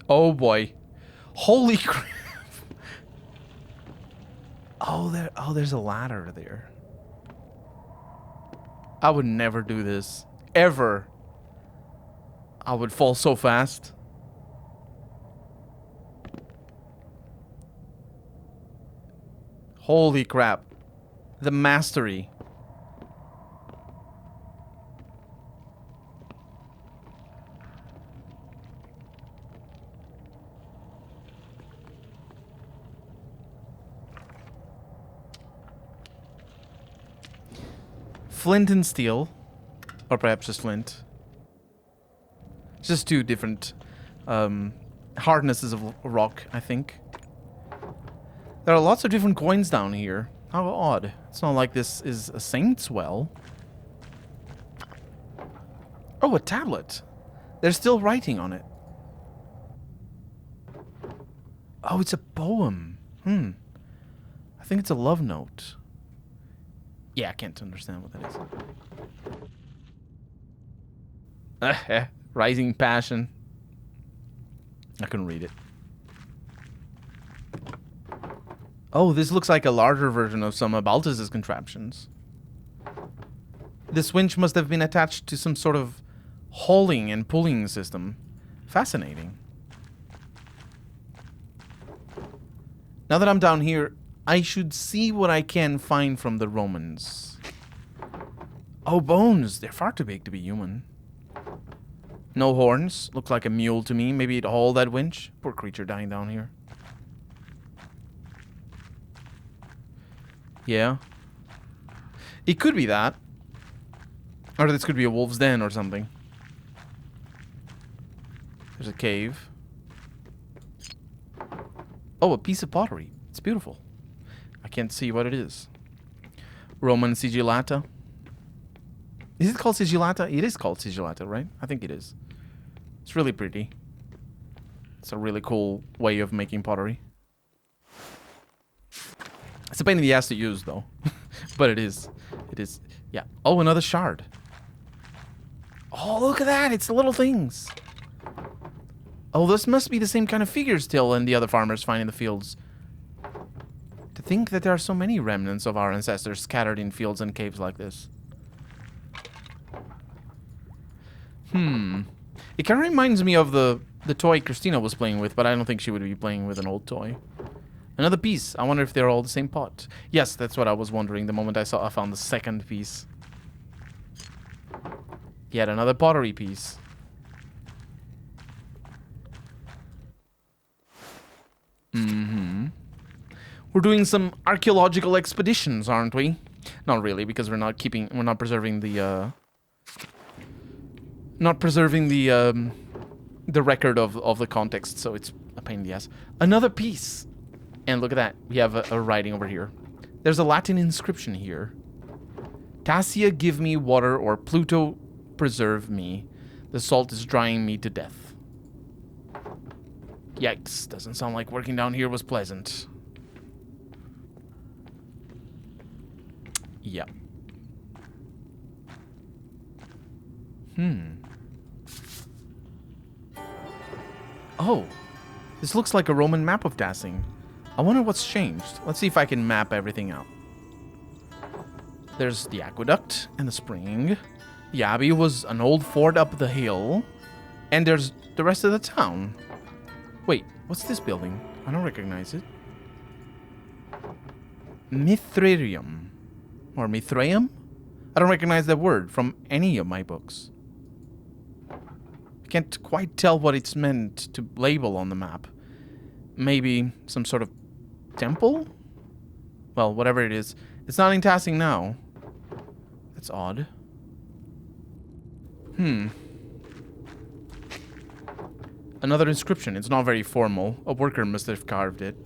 Oh boy. Holy crap. Oh, there's a ladder there. I would never do this. Ever. I would fall so fast. Holy crap. The mastery. Flint and steel. Or perhaps just flint. Just two different hardnesses of rock, I think. There are lots of different coins down here. How odd. It's not like this is a saint's well. Oh, a tablet. They're still writing on it. Oh, it's a poem. I think it's a love note. Yeah, I can't understand what that is. Rising passion. I couldn't read it. Oh, this looks like a larger version of some of Balthaz's contraptions. This winch must have been attached to some sort of hauling and pulling system. Fascinating. Now that I'm down here, I should see what I can find from the Romans. Oh, bones. They're far too big to be human. No horns. Looks like a mule to me. Maybe it hauled that winch. Poor creature dying down here. Yeah. It could be that. Or this could be a wolf's den or something. There's a cave. Oh, a piece of pottery. It's beautiful. I can't see what it is. Roman sigillata. Is it called sigillata? It is called sigillata, right? I think it is. It's really pretty. It's a really cool way of making pottery. It's a pain in the ass to use, though. But it is. It is. Yeah. Oh, another shard. Oh, look at that. It's the little things. Oh, this must be the same kind of figures still and the other farmers find in the fields. To think that there are so many remnants of our ancestors scattered in fields and caves like this. It kind of reminds me of the toy Christina was playing with, but I don't think she would be playing with an old toy. Another piece. I wonder if they're all the same pot. Yes, that's what I was wondering the moment I found the second piece. Yet another pottery piece. We're doing some archaeological expeditions, aren't we? Not really, because we're not preserving the the record of the context, so it's a pain in the ass. Another piece. And look at that. We have a writing over here. There's a Latin inscription here. Tassia give me water, or Pluto preserve me. The salt is drying me to death. Yikes. Doesn't sound like working down here was pleasant. Yeah. Oh. This looks like a Roman map of Dassing. I wonder what's changed. Let's see if I can map everything out. There's the aqueduct and the spring. The abbey was an old fort up the hill. And there's the rest of the town. Wait, what's this building? I don't recognize it. Mithraeum. Or Mithraeum? I don't recognize that word from any of my books. I can't quite tell what it's meant to label on the map. Maybe some sort of temple? Well, whatever it is. It's not in Tassing now. That's odd. Another inscription. It's not very formal. A worker must have carved it.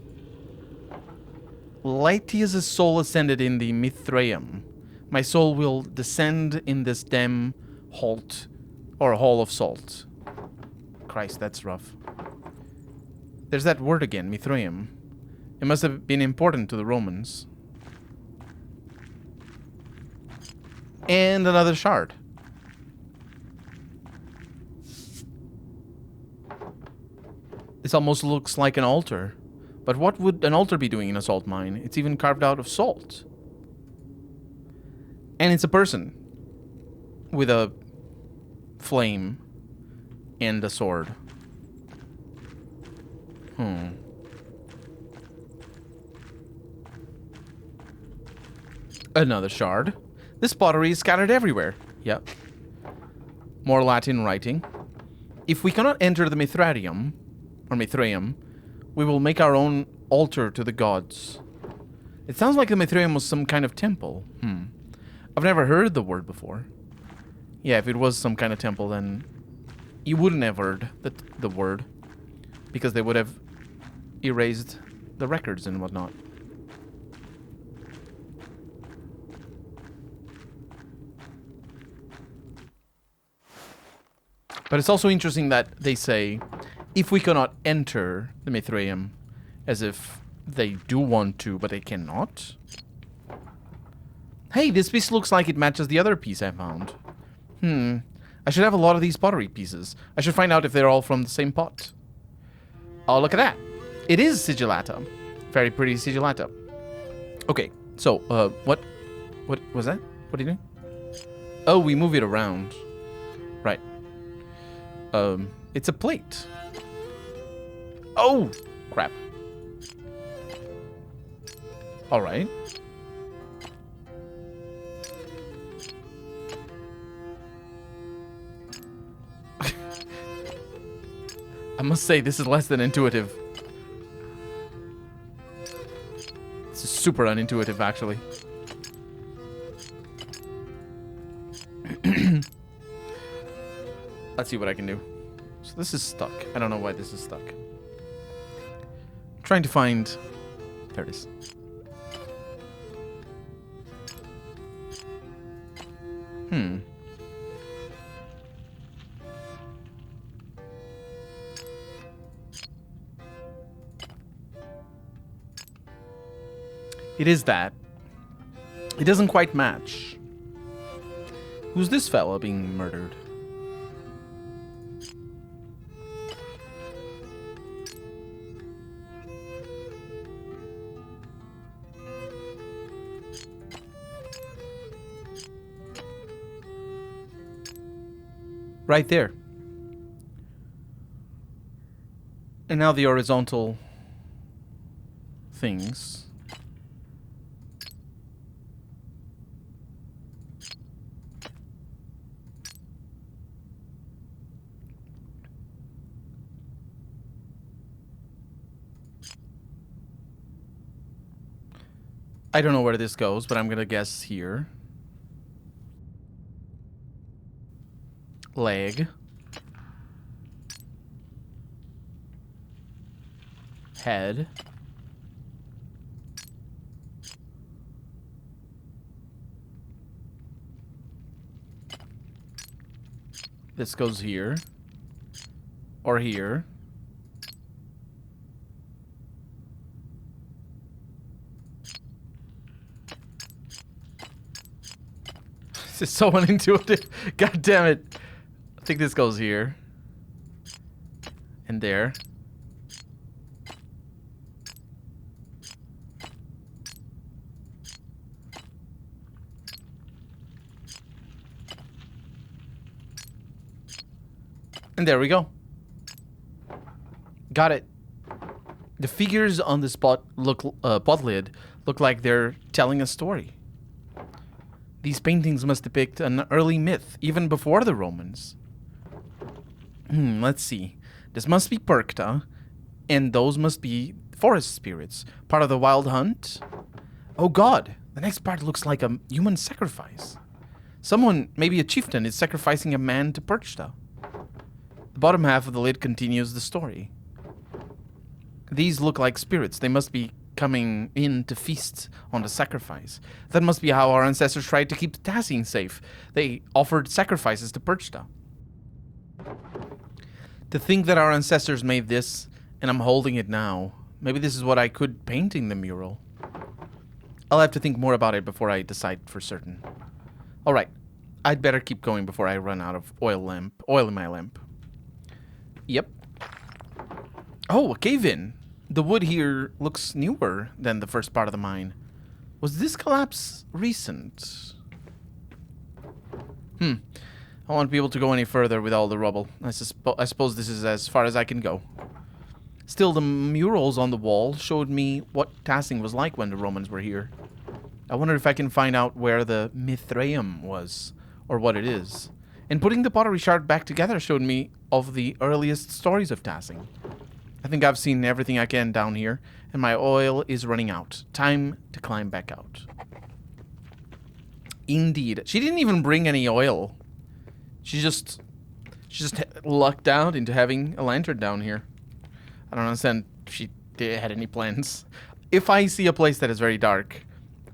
Laetius' soul ascended in the Mithraeum. My soul will descend in this dim halt, or hall of salt. Christ, that's rough. There's that word again, Mithraeum. It must have been important to the Romans. And another shard. This almost looks like an altar. But what would an altar be doing in a salt mine? It's even carved out of salt. And it's a person with a flame and a sword. Another shard. This pottery is scattered everywhere. Yep. More Latin writing. If we cannot enter the Mithraeum, we will make our own altar to the gods. It sounds like the Mithraeum was some kind of temple. I've never heard the word before. Yeah, if it was some kind of temple, then you wouldn't have heard the word. Because they would have erased the records and whatnot. But it's also interesting that they say, if we cannot enter the Mithraeum, as if they do want to, but they cannot. Hey, this piece looks like it matches the other piece I found. I should have a lot of these pottery pieces. I should find out if they're all from the same pot. Oh, look at that. It is sigillata. Very pretty sigillata. Okay, so, what was that? What are you doing? Oh, we move it around. Right. It's a plate. Oh, crap. All right. I must say, this is less than intuitive. This is super unintuitive, actually. Let's see what I can do. So this is stuck. I don't know why this is stuck. I'm trying to find... There it is. It is that. It doesn't quite match. Who's this fella being murdered? Right there. And now the horizontal things. I don't know where this goes, but I'm gonna guess here. Leg. Head. This goes here. Or here. This is so unintuitive. God damn it. I think this goes here. And there. And there we go. Got it. The figures on this pot lid look like they're telling a story. These paintings must depict an early myth, even before the Romans. Let's see. This must be Perkta, and those must be forest spirits, part of the wild hunt. Oh god, the next part looks like a human sacrifice. Someone, maybe a chieftain, is sacrificing a man to Perkta. The bottom half of the lid continues the story. These look like spirits. They must be coming in to feast on the sacrifice. That must be how our ancestors tried to keep the Tassine safe. They offered sacrifices to Perkta. To think that our ancestors made this, and I'm holding it now. Maybe this is what I could painting the mural. I'll have to think more about it before I decide for certain. Alright, I'd better keep going before I run out of oil in my lamp. Yep. Oh, a cave-in. The wood here looks newer than the first part of the mine. Was this collapse recent? I won't be able to go any further with all the rubble. I suppose this is as far as I can go. Still, the murals on the wall showed me what Tassing was like when the Romans were here. I wonder if I can find out where the Mithraeum was, or what it is. And putting the pottery shard back together showed me of the earliest stories of Tassing. I think I've seen everything I can down here, and my oil is running out. Time to climb back out. Indeed. She didn't even bring any oil. She just lucked out into having a lantern down here. I don't understand if she had any plans. If I see a place that is very dark,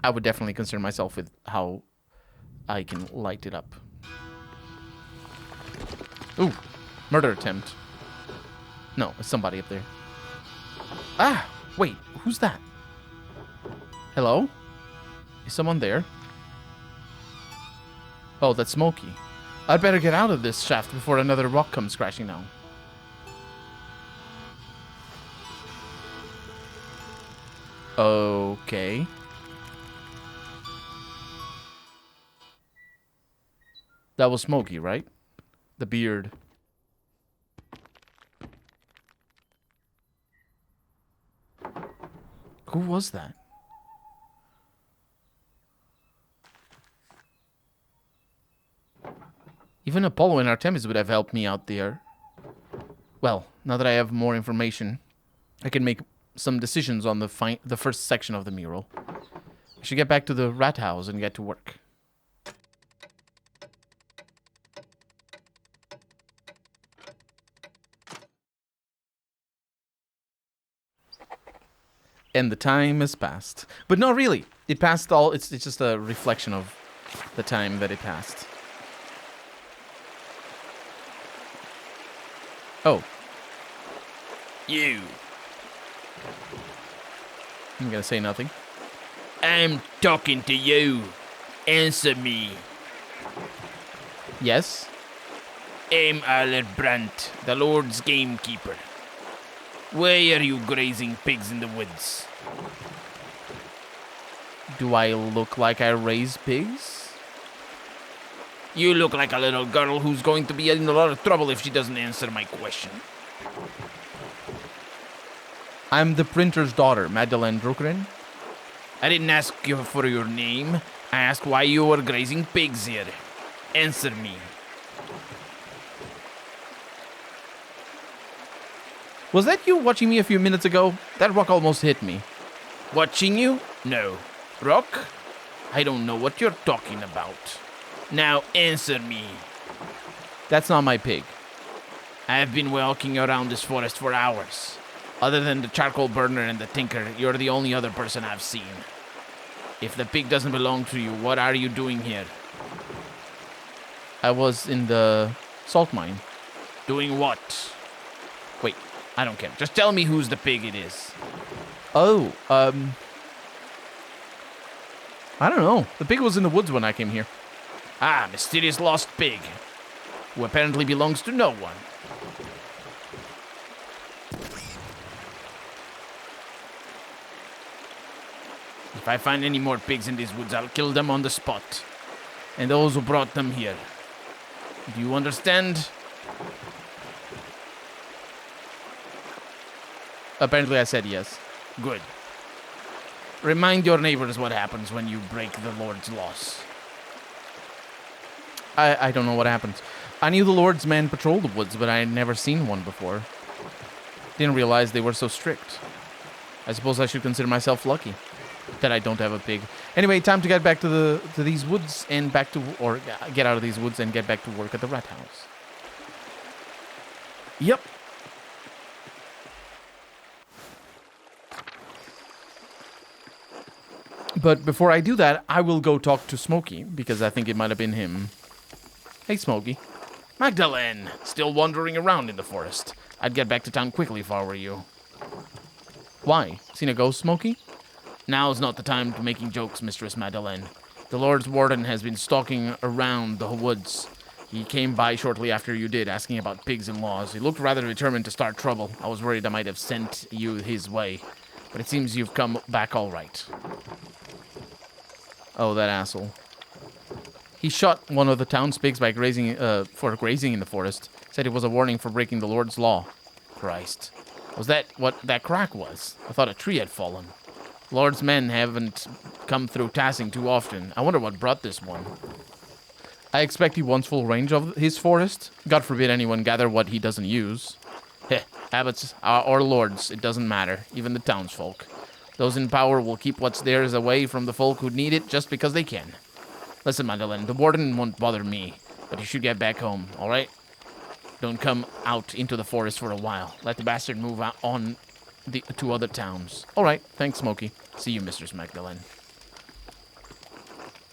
I would definitely concern myself with how I can light it up. Ooh, murder attempt. No, it's somebody up there. Ah, wait, who's that? Hello? Is someone there? Oh, that's Smokey. I'd better get out of this shaft before another rock comes crashing down. Okay. That was Smokey, right? The beard. Who was that? Even Apollo and Artemis would have helped me out there. Well, now that I have more information, I can make some decisions on the first section of the mural. I should get back to the rat house and get to work. And the time has passed. But not really. It passed all... It's just a reflection of the time that it passed. Oh. You. I'm gonna say nothing. I'm talking to you. Answer me. Yes? I'm Allard Brandt, the Lord's gamekeeper. Why are you grazing pigs in the woods? Do I look like I raise pigs? You look like a little girl who's going to be in a lot of trouble if she doesn't answer my question. I'm the printer's daughter, Madeleine Druckren. I didn't ask you for your name. I asked why you were grazing pigs here. Answer me. Was that you watching me a few minutes ago? That rock almost hit me. Watching you? No. Rock? I don't know what you're talking about. Now answer me. That's not my pig. I've been walking around this forest for hours. Other than the charcoal burner and the tinker, you're the only other person I've seen. If the pig doesn't belong to you, what are you doing here? I was in the salt mine. Doing what? Wait, I don't care. Just tell me whose the pig it is. Oh, I don't know. The pig was in the woods when I came here. Ah, mysterious lost pig, who apparently belongs to no one. If I find any more pigs in these woods, I'll kill them on the spot. And those who brought them here. Do you understand? Apparently I said yes. Good. Remind your neighbors what happens when you break the Lord's laws. I don't know what happens. I knew the Lord's men patrolled the woods, but I had never seen one before. Didn't realize they were so strict. I suppose I should consider myself lucky that I don't have a pig. Anyway, time to get back to these woods and back to, or get out of these woods and get back to work at the rat house. Yep. But before I do that, I will go talk to Smokey, because I think it might have been him. Hey, Smokey. Magdalene, still wandering around in the forest. I'd get back to town quickly if I were you. Why? Seen a ghost, Smokey? Now's not the time to making jokes, Mistress Magdalene. The Lord's Warden has been stalking around the woods. He came by shortly after you did, asking about pigs and laws. He looked rather determined to start trouble. I was worried I might have sent you his way, but it seems you've come back all right. Oh, that asshole. He shot one of the town's pigs by grazing in the forest. Said it was a warning for breaking the Lord's law. Christ. Was that what that crack was? I thought a tree had fallen. Lord's men haven't come through Tassing too often. I wonder what brought this one. I expect he wants full range of his forest. God forbid anyone gather what he doesn't use. Heh, abbots or lords, it doesn't matter. Even the townsfolk. Those in power will keep what's theirs away from the folk who need it just because they can. Listen, Magdalene, the warden won't bother me, but you should get back home, all right? Don't come out into the forest for a while. Let the bastard move on to other towns. All right, thanks, Smokey. See you, Mistress Magdalene.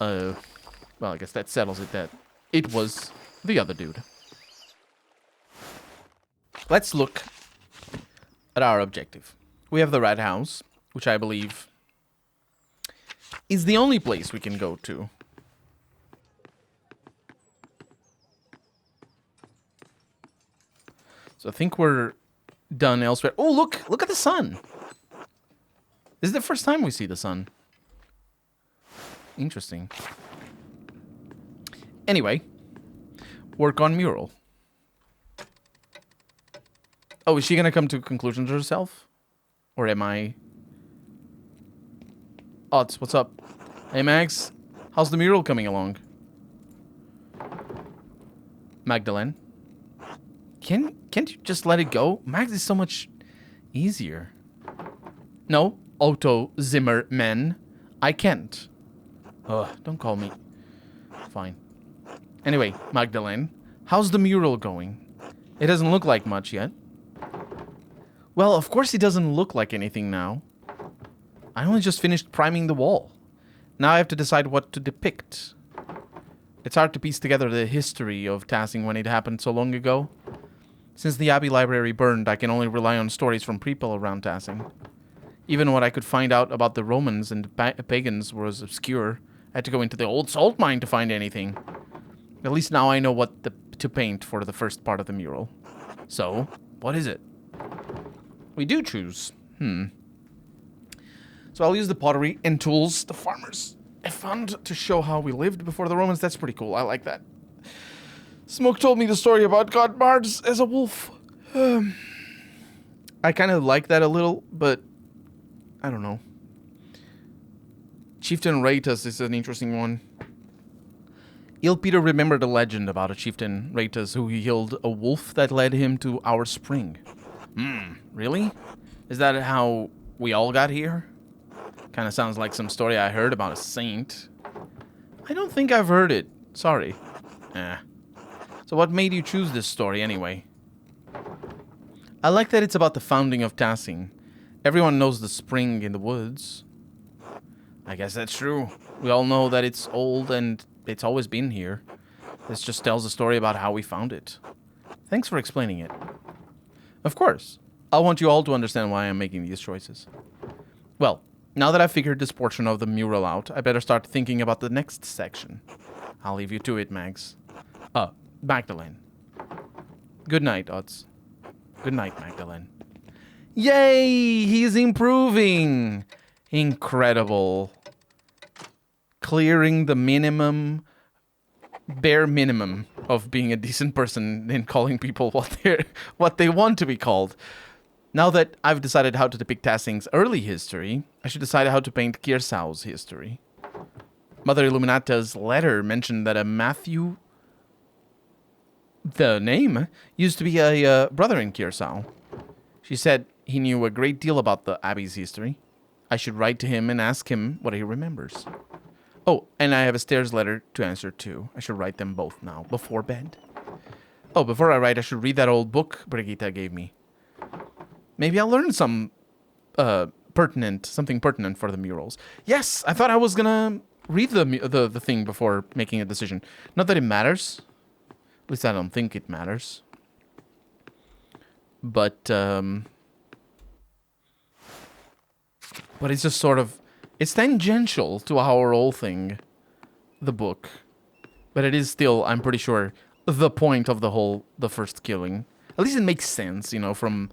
Well, I guess that settles it that it was the other dude. Let's look at our objective. We have the Rat House, which I believe is the only place we can go to. So I think we're done elsewhere. Oh, look at the sun. This is the first time we see the sun. Interesting. Anyway, work on mural. Oh, is she gonna come to conclusions herself? Or am I? Odds, what's up? Hey, Max. How's the mural coming along? Magdalene? Can't you just let it go? Max is so much easier. No, Otto Zimmerman. I can't. Ugh, don't call me. Fine. Anyway, Magdalene, how's the mural going? It doesn't look like much yet. Well, of course it doesn't look like anything now. I only just finished priming the wall. Now I have to decide what to depict. It's hard to piece together the history of Tassing when it happened so long ago. Since the Abbey Library burned, I can only rely on stories from people around Tassing. Even what I could find out about the Romans and pagans was obscure. I had to go into the old salt mine to find anything. At least now I know what to paint for the first part of the mural. So, what is it? We do choose. So I'll use the pottery and tools the farmers have found to show how we lived before the Romans. That's pretty cool. I like that. Smoke told me the story about God Mars as a wolf. I kind of like that a little, but I don't know. Chieftain Rhaetus is an interesting one. Il Peter remembered a legend about a chieftain, Rhaetus, who healed a wolf that led him to our spring. Really? Is that how we all got here? Kind of sounds like some story I heard about a saint. I don't think I've heard it. Sorry. So what made you choose this story anyway? I like that it's about the founding of Tassing. Everyone knows the spring in the woods. I guess that's true. We all know that it's old and it's always been here. This just tells a story about how we found it. Thanks for explaining it. Of course. I want you all to understand why I'm making these choices. Well, now that I've figured this portion of the mural out, I better start thinking about the next section. I'll leave you to it, Mags. Magdalene. Good night, Odds. Good night, Magdalene. Yay! He's improving! Incredible. Clearing the bare minimum of being a decent person and calling people what they want to be called. Now that I've decided how to depict Tassing's early history, I should decide how to paint Kirsau's history. Mother Illuminata's letter mentioned that a Matthew, the name, used to be a brother in Kirsau. She said he knew a great deal about the Abbey's history. I should write to him and ask him what he remembers. Oh, and I have a stairs letter to answer too. I should write them both now, before bed. Oh, before I write, I should read that old book Brigitte gave me. Maybe I'll learn something pertinent for the murals. Yes, I thought I was gonna read the thing before making a decision. Not that it matters. At least I don't think it matters. But it's just sort of, it's tangential to our whole thing, the book. But it is still, I'm pretty sure, the point of the first killing. At least it makes sense, from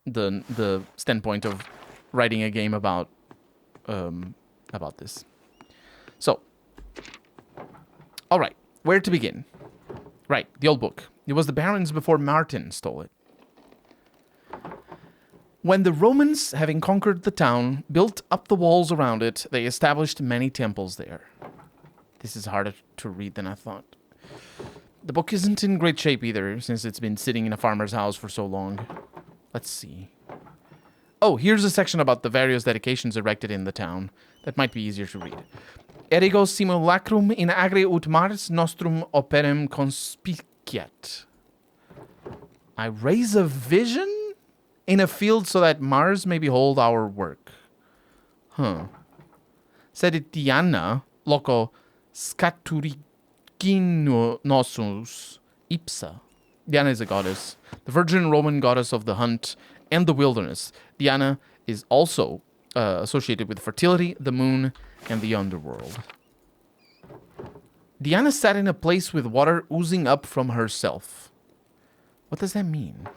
the standpoint of writing a game about this. So, all right, where to begin? Right, the old book. It was the Barons before Martin stole it. When the Romans, having conquered the town, built up the walls around it, they established many temples there. This is harder to read than I thought. The book isn't in great shape either, since it's been sitting in a farmer's house for so long. Let's see. Oh, here's a section about the various dedications erected in the town. That might be easier to read. Ergo simulacrum in agri ut Mars nostrum operem conspiciat. I raise a vision in a field so that Mars may behold our work. Sed Diana loco scaturiginosus ipsa. Diana is a goddess, the virgin Roman goddess of the hunt and the wilderness. Diana is also associated with fertility, the moon, and the underworld. Diana sat in a place with water oozing up from herself. What does that mean?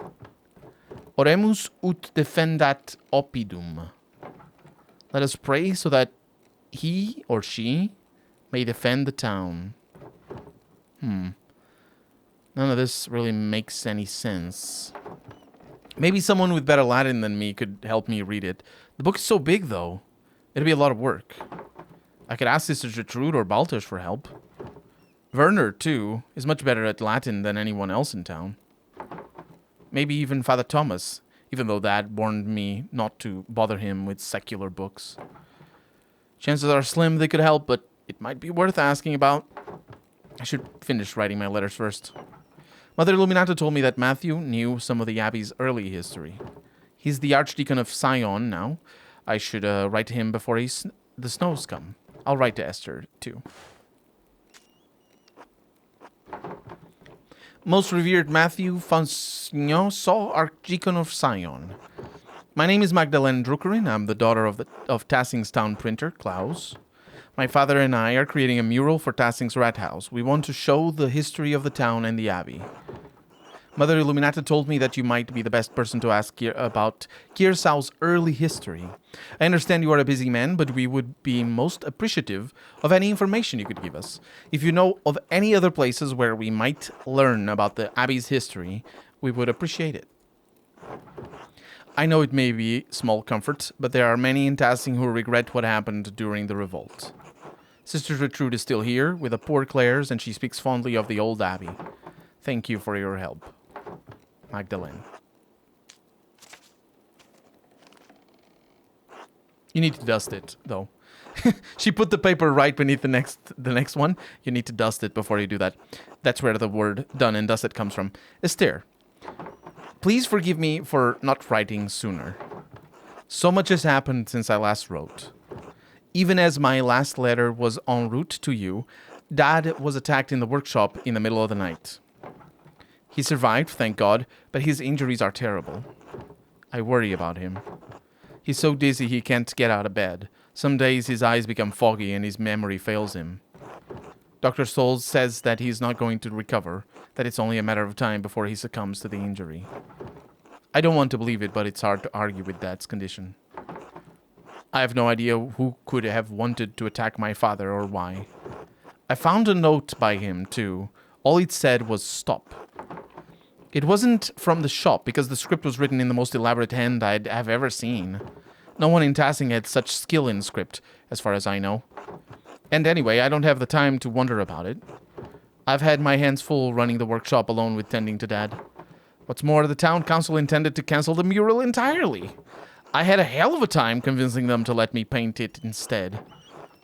Oremus ut defendat oppidum. Let us pray so that he or she may defend the town. None of this really makes any sense. Maybe someone with better Latin than me could help me read it. The book is so big, though. It'd be a lot of work. I could ask Sister Gertrude or Baltus for help. Werner, too, is much better at Latin than anyone else in town. Maybe even Father Thomas, even though Dad warned me not to bother him with secular books. Chances are slim they could help, but it might be worth asking about. I should finish writing my letters first. Mother Illuminata told me that Matthew knew some of the Abbey's early history. He's the Archdeacon of Sion now. I should write to him before the snows come. I'll write to Esther, too. Most revered Matthew Fonsignon, Archdeacon of Sion. My name is Magdalene Druckerin. I'm the daughter of Tassing's town printer, Klaus. My father and I are creating a mural for Tassing's rat house. We want to show the history of the town and the abbey. Mother Illuminata told me that you might be the best person to ask about Kiersau's early history. I understand you are a busy man, but we would be most appreciative of any information you could give us. If you know of any other places where we might learn about the abbey's history, we would appreciate it. I know it may be small comfort, but there are many in Tassing who regret what happened during the revolt. Sister Gertrude is still here with the poor Clares, and she speaks fondly of the old abbey. Thank you for your help. Magdalene. You need to dust it, though. She put the paper right beneath the next one. You need to dust it before you do that. That's where the word done and dusted comes from. Esther, please forgive me for not writing sooner. So much has happened since I last wrote. Even as my last letter was en route to you, Dad was attacked in the workshop in the middle of the night. He survived, thank God, but his injuries are terrible. I worry about him. He's so dizzy he can't get out of bed. Some days his eyes become foggy and his memory fails him. Dr. Souls says that he's not going to recover, that it's only a matter of time before he succumbs to the injury. I don't want to believe it, but it's hard to argue with Dad's condition. I have no idea who could have wanted to attack my father or why. I found a note by him, too. All it said was stop. It wasn't from the shop, because the script was written in the most elaborate hand I'd have ever seen. No one in Tassing had such skill in script, as far as I know. And anyway, I don't have the time to wonder about it. I've had my hands full running the workshop alone with tending to Dad. What's more, the town council intended to cancel the mural entirely. I had a hell of a time convincing them to let me paint it instead.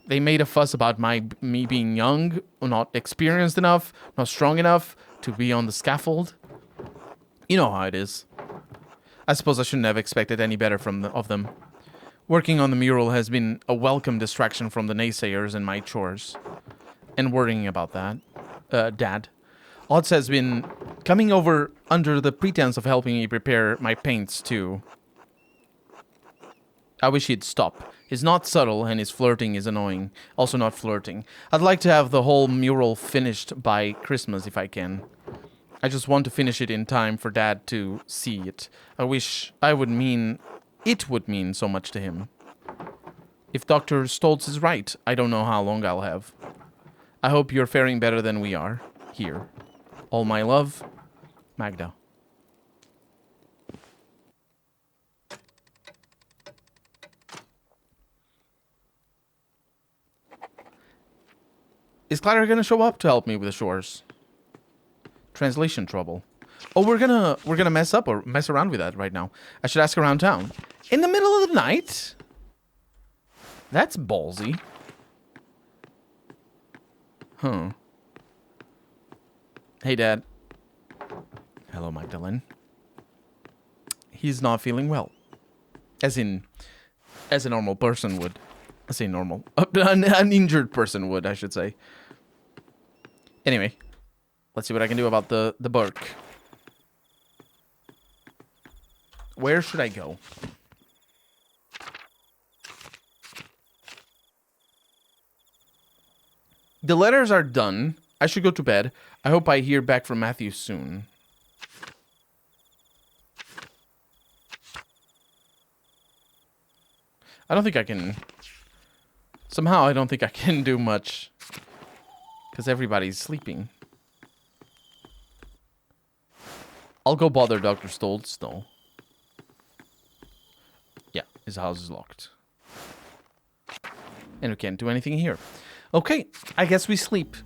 They made a fuss about me being young, not experienced enough, not strong enough to be on the scaffold. You know how it is. I suppose I shouldn't have expected any better of them. Working on the mural has been a welcome distraction from the naysayers and my chores. And worrying about that, Dad. Odds has been coming over under the pretense of helping me prepare my paints, too. I wish he'd stop. He's not subtle, and his flirting is annoying. Also not flirting. I'd like to have the whole mural finished by Christmas if I can. I just want to finish it in time for Dad to see it. I wish it would mean so much to him. If Dr. Stoltz is right, I don't know how long I'll have. I hope you're faring better than we are here. All my love, Magda. Is Clara gonna show up to help me with the chores? Translation trouble. Oh, we're gonna mess up or mess around with that right now. I should ask around town. In the middle of the night? That's ballsy. Huh. Hey, Dad. Hello, Magdalene. He's not feeling well. As a normal person would. I say normal. An injured person would, I should say. Anyway. Let's see what I can do about the bark. Where should I go? The letters are done. I should go to bed. I hope I hear back from Matthew soon. I don't think I can... Somehow, I don't think I can do much. Because everybody's sleeping. I'll go bother Dr. Stoltz, though. Yeah, his house is locked. And we can't do anything here. Okay, I guess we sleep.